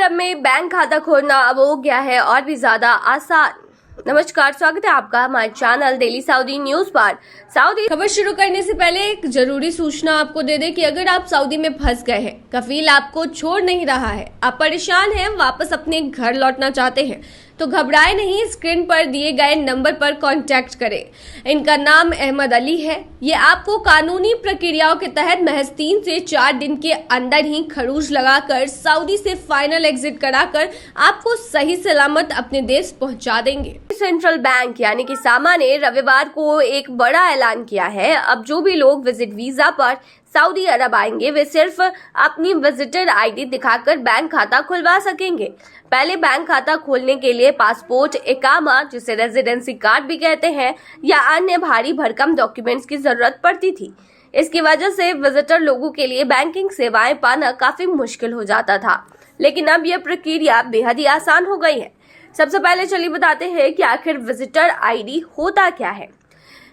अरब में बैंक खाता खोलना अब हो गया है और भी ज्यादा आसान। नमस्कार, स्वागत है आपका हमारे चैनल डेली सऊदी न्यूज पर। सऊदी खबर शुरू करने से पहले एक जरूरी सूचना आपको दे दें कि अगर आप सऊदी में फंस गए हैं, कफील आपको छोड़ नहीं रहा है, आप परेशान हैं, वापस अपने घर लौटना चाहते हैं, तो घबराए नहीं, स्क्रीन पर दिए गए नंबर पर कांटेक्ट करें। इनका नाम अहमद अली है। ये आपको कानूनी प्रक्रियाओं के तहत महज 3 से 4 दिन के अंदर ही खरूज लगाकर सऊदी से फाइनल एग्जिट कराकर आपको सही सलामत अपने देश पहुंचा देंगे। सेंट्रल बैंक यानी कि सामा ने रविवार को एक बड़ा ऐलान किया है। अब जो भी लोग विजिट वीजा पर सऊदी अरब आएंगे वे सिर्फ अपनी विजिटर आईडी दिखाकर बैंक खाता खुलवा सकेंगे। पहले बैंक खाता खोलने के लिए पासपोर्ट, इकामा जिसे रेजिडेंसी कार्ड भी कहते हैं, या अन्य भारी भरकम डॉक्यूमेंट्स की जरूरत पड़ती थी। इसकी वजह से विजिटर लोगों के लिए बैंकिंग सेवाएं पाना काफी मुश्किल हो जाता था, लेकिन अब यह प्रक्रिया बेहद ही आसान हो गई है। सबसे पहले चलिए बताते हैं कि आखिर विजिटर आईडी होता क्या है।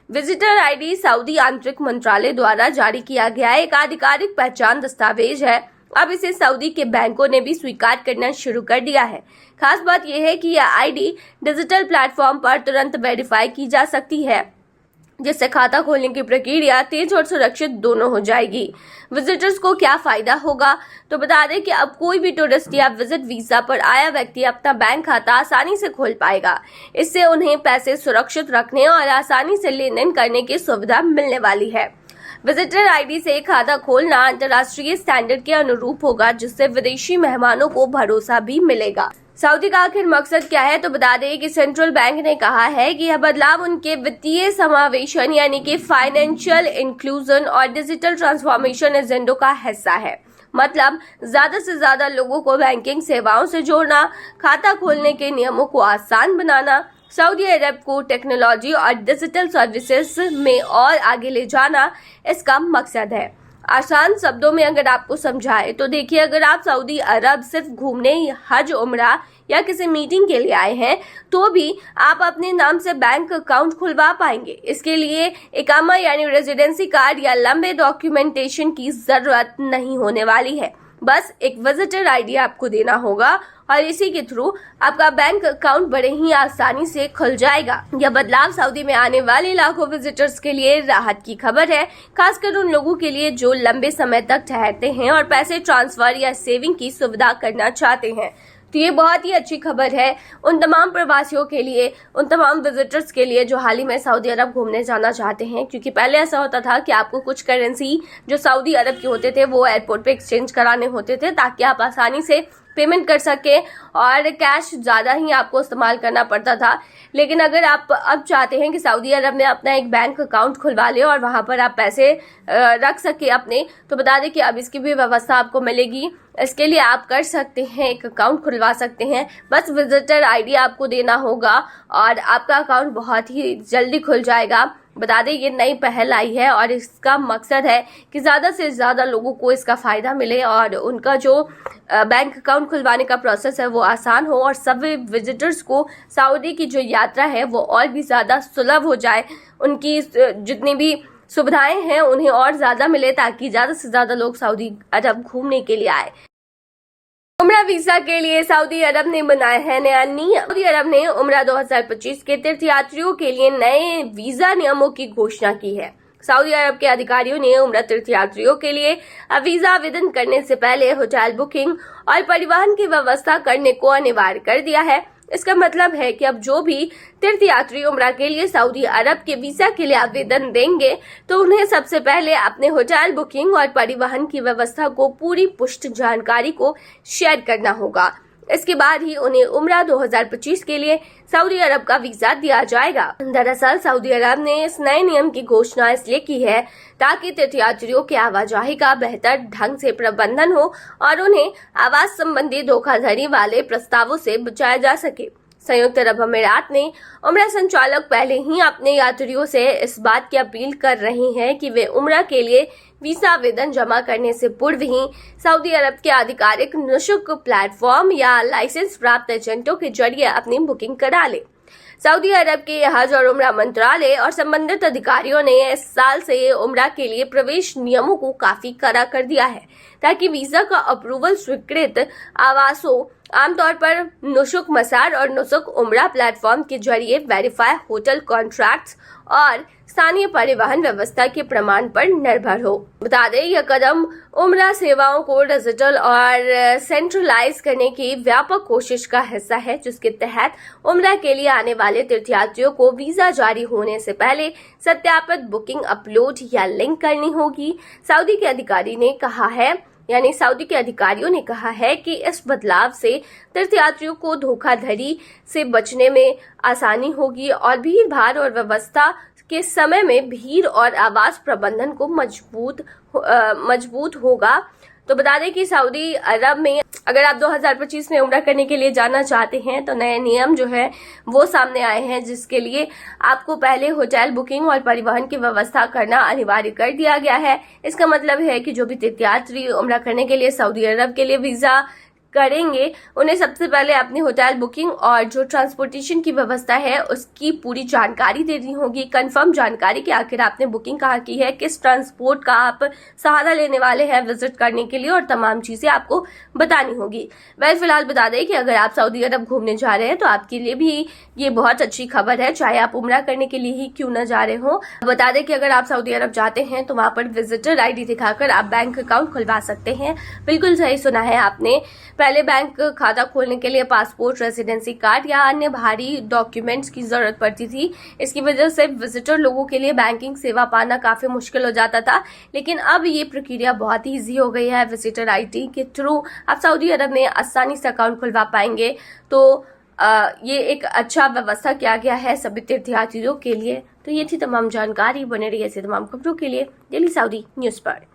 विजिटर आईडी सऊदी आंतरिक मंत्रालय द्वारा जारी किया गया एक आधिकारिक पहचान दस्तावेज है। अब इसे सऊदी के बैंकों ने भी स्वीकार करना शुरू कर दिया है। खास बात यह है कि यह आईडी डिजिटल प्लेटफॉर्म पर तुरंत वेरीफाई की जा सकती है, जिससे खाता खोलने की प्रक्रिया तेज और सुरक्षित दोनों हो जाएगी। विजिटर्स को क्या फायदा होगा, तो बता दें कि अब कोई भी टूरिस्ट या विजिट वीजा पर आया व्यक्ति अपना बैंक खाता आसानी से खोल पाएगा। इससे उन्हें पैसे सुरक्षित रखने और आसानी से लेन देन करने की सुविधा मिलने वाली है। विजिटर आईडी से खाता खोलना अंतर्राष्ट्रीय स्टैंडर्ड के अनुरूप होगा, जिससे विदेशी मेहमानों को भरोसा भी मिलेगा। सऊदी का आखिर मकसद क्या है, तो बता दें कि सेंट्रल बैंक ने कहा है कि यह बदलाव उनके वित्तीय समावेशन यानी कि फाइनेंशियल इंक्लूजन और डिजिटल ट्रांसफॉर्मेशन एजेंडों का हिस्सा है। मतलब ज्यादा से ज्यादा लोगों को बैंकिंग सेवाओं से जोड़ना, खाता खोलने के नियमों को आसान बनाना, सऊदी अरब को टेक्नोलॉजी और डिजिटल सर्विसेज में और आगे ले जाना इसका मकसद है। आसान शब्दों में अगर आपको समझाए तो देखिए, अगर आप सऊदी अरब सिर्फ घूमने, हज, उम्रा या किसी मीटिंग के लिए आए हैं तो भी आप अपने नाम से बैंक अकाउंट खुलवा पाएंगे। इसके लिए इकामा यानी रेजिडेंसी कार्ड या लंबे डॉक्यूमेंटेशन की जरूरत नहीं होने वाली है। बस एक विजिटर आईडी आपको देना होगा और इसी के थ्रू आपका बैंक अकाउंट बड़े ही आसानी से खुल जाएगा। यह बदलाव सऊदी में आने वाले लाखों विजिटर्स के लिए राहत की खबर है, खासकर उन लोगों के लिए जो लंबे समय तक ठहरते हैं और पैसे ट्रांसफर या सेविंग की सुविधा करना चाहते हैं। तो ये बहुत ही अच्छी खबर है उन तमाम प्रवासियों के लिए, उन तमाम विजिटर्स के लिए जो हाल ही में सऊदी अरब घूमने जाना चाहते हैं। क्योंकि पहले ऐसा होता था कि आपको कुछ करेंसी जो सऊदी अरब के होते थे वो एयरपोर्ट पे एक्सचेंज कराने होते थे, ताकि आप आसानी से पेमेंट कर सके और कैश ज़्यादा ही आपको इस्तेमाल करना पड़ता था। लेकिन अगर आप अब चाहते हैं कि सऊदी अरब में अपना एक बैंक अकाउंट खुलवा ले और वहाँ पर आप पैसे रख सके अपने, तो बता दें कि अब इसकी भी व्यवस्था आपको मिलेगी। इसके लिए आप कर सकते हैं, एक अकाउंट खुलवा सकते हैं। बस विजिटर आईडी आपको देना होगा और आपका अकाउंट बहुत ही जल्दी खुल जाएगा। बता दें ये नई पहल आई है और इसका मकसद है कि ज़्यादा से ज़्यादा लोगों को इसका फ़ायदा मिले और उनका जो बैंक अकाउंट खुलवाने का प्रोसेस है वो आसान हो और सभी विजिटर्स को सऊदी की जो यात्रा है वो और भी ज़्यादा सुलभ हो जाए। उनकी जितनी भी सुविधाएं हैं उन्हें और ज़्यादा मिले, ताकि ज़्यादा से ज़्यादा लोग सऊदी अरब घूमने के लिए आए। उम्रा वीजा के लिए सऊदी अरब ने बनाया है नया नियम। सऊदी अरब ने उम्रा 2025 के तीर्थयात्रियों के लिए नए वीजा नियमों की घोषणा की है। सऊदी अरब के अधिकारियों ने उम्रा तीर्थयात्रियों के लिए वीजा आवेदन करने से पहले होटल बुकिंग और परिवहन की व्यवस्था करने को अनिवार्य कर दिया है। इसका मतलब है कि अब जो भी तीर्थयात्री उम्रा के लिए सऊदी अरब के वीजा के लिए आवेदन देंगे तो उन्हें सबसे पहले अपने होटल बुकिंग और परिवहन की व्यवस्था को पूरी पुष्ट जानकारी को शेयर करना होगा। इसके बाद ही उन्हें उम्रा 2025 के लिए सऊदी अरब का वीजा दिया जाएगा। दरअसल सऊदी अरब ने इस नए नियम की घोषणा इसलिए की है ताकि तीर्थयात्रियों की आवाजाही का बेहतर ढंग से प्रबंधन हो और उन्हें आवास संबंधी धोखाधड़ी वाले प्रस्तावों से बचाया जा सके। संयुक्त अरब अमीरात ने उम्रा संचालक पहले ही अपने यात्रियों से इस बात की अपील कर रहे हैं कि वे उम्रा के लिए वीजा आवेदन जमा करने से पूर्व ही सऊदी अरब के आधिकारिक निशुल्क प्लेटफॉर्म या लाइसेंस प्राप्त एजेंटों के जरिए अपनी बुकिंग करा ले। सऊदी अरब के हज और उम्रा मंत्रालय और संबंधित अधिकारियों ने इस साल से उम्रा के लिए प्रवेश नियमों को काफी कड़ा कर दिया है ताकि वीजा का अप्रूवल स्वीकृत आवासों आमतौर पर नुसुक मसार और नुसुक उम्रा प्लेटफॉर्म के जरिए वेरीफाई होटल कॉन्ट्रैक्ट्स और स्थानीय परिवहन व्यवस्था के प्रमाण पर निर्भर हो। बता दें, यह कदम उम्रा सेवाओं को डिजिटल और सेंट्रलाइज करने की व्यापक कोशिश का हिस्सा है, जिसके तहत उम्रा के लिए आने वाले तीर्थयात्रियों को वीजा जारी होने से पहले सत्यापित बुकिंग अपलोड या लिंक करनी होगी। सऊदी के अधिकारी ने कहा है सऊदी के अधिकारियों ने कहा है कि इस बदलाव से तीर्थयात्रियों को धोखाधड़ी से बचने में आसानी होगी और भीड़ भाड़ और व्यवस्था के समय में भीड़ और आवास प्रबंधन को मजबूत होगा। तो बता दें कि सऊदी अरब में अगर आप 2025 में उम्रा करने के लिए जाना चाहते हैं तो नए नियम जो है वो सामने आए हैं, जिसके लिए आपको पहले होटल बुकिंग और परिवहन की व्यवस्था करना अनिवार्य कर दिया गया है। इसका मतलब है कि जो भी तीर्थयात्री उम्रा करने के लिए सऊदी अरब के लिए वीजा करेंगे, उन्हें सबसे पहले अपनी होटल बुकिंग और जो ट्रांसपोर्टेशन की व्यवस्था है उसकी पूरी जानकारी देनी होगी, कंफर्म जानकारी कि आखिर आपने बुकिंग कहाँ की है, किस ट्रांसपोर्ट का आप सहारा लेने वाले हैं विजिट करने के लिए, और तमाम चीजें आपको बतानी होगी। वह फिलहाल बता दें कि अगर आप सऊदी अरब घूमने जा रहे हैं तो आपके लिए भी ये बहुत अच्छी खबर है, चाहे आप उम्रा करने के लिए ही क्यों न जा रहे हो। बता दें कि अगर आप सऊदी अरब जाते हैं तो वहां पर विजिटर ID दिखाकर आप बैंक अकाउंट खुलवा सकते हैं। बिल्कुल सही सुना है आपने। पहले बैंक खाता खोलने के लिए पासपोर्ट, रेजिडेंसी कार्ड या अन्य भारी डॉक्यूमेंट्स की जरूरत पड़ती थी। इसकी वजह से विजिटर लोगों के लिए बैंकिंग सेवा पाना काफी मुश्किल हो जाता था, लेकिन अब ये प्रक्रिया बहुत ही ईजी हो गई है। विजिटर ID के थ्रू आप सऊदी अरब में आसानी से अकाउंट खुलवा पाएंगे। तो ये एक अच्छा व्यवस्था किया गया है सभी तीर्थयात्रियों के लिए। तो ये थी तमाम जानकारी। बने रहिए ऐसे तमाम खबरों के लिए डेली सऊदी न्यूज पर।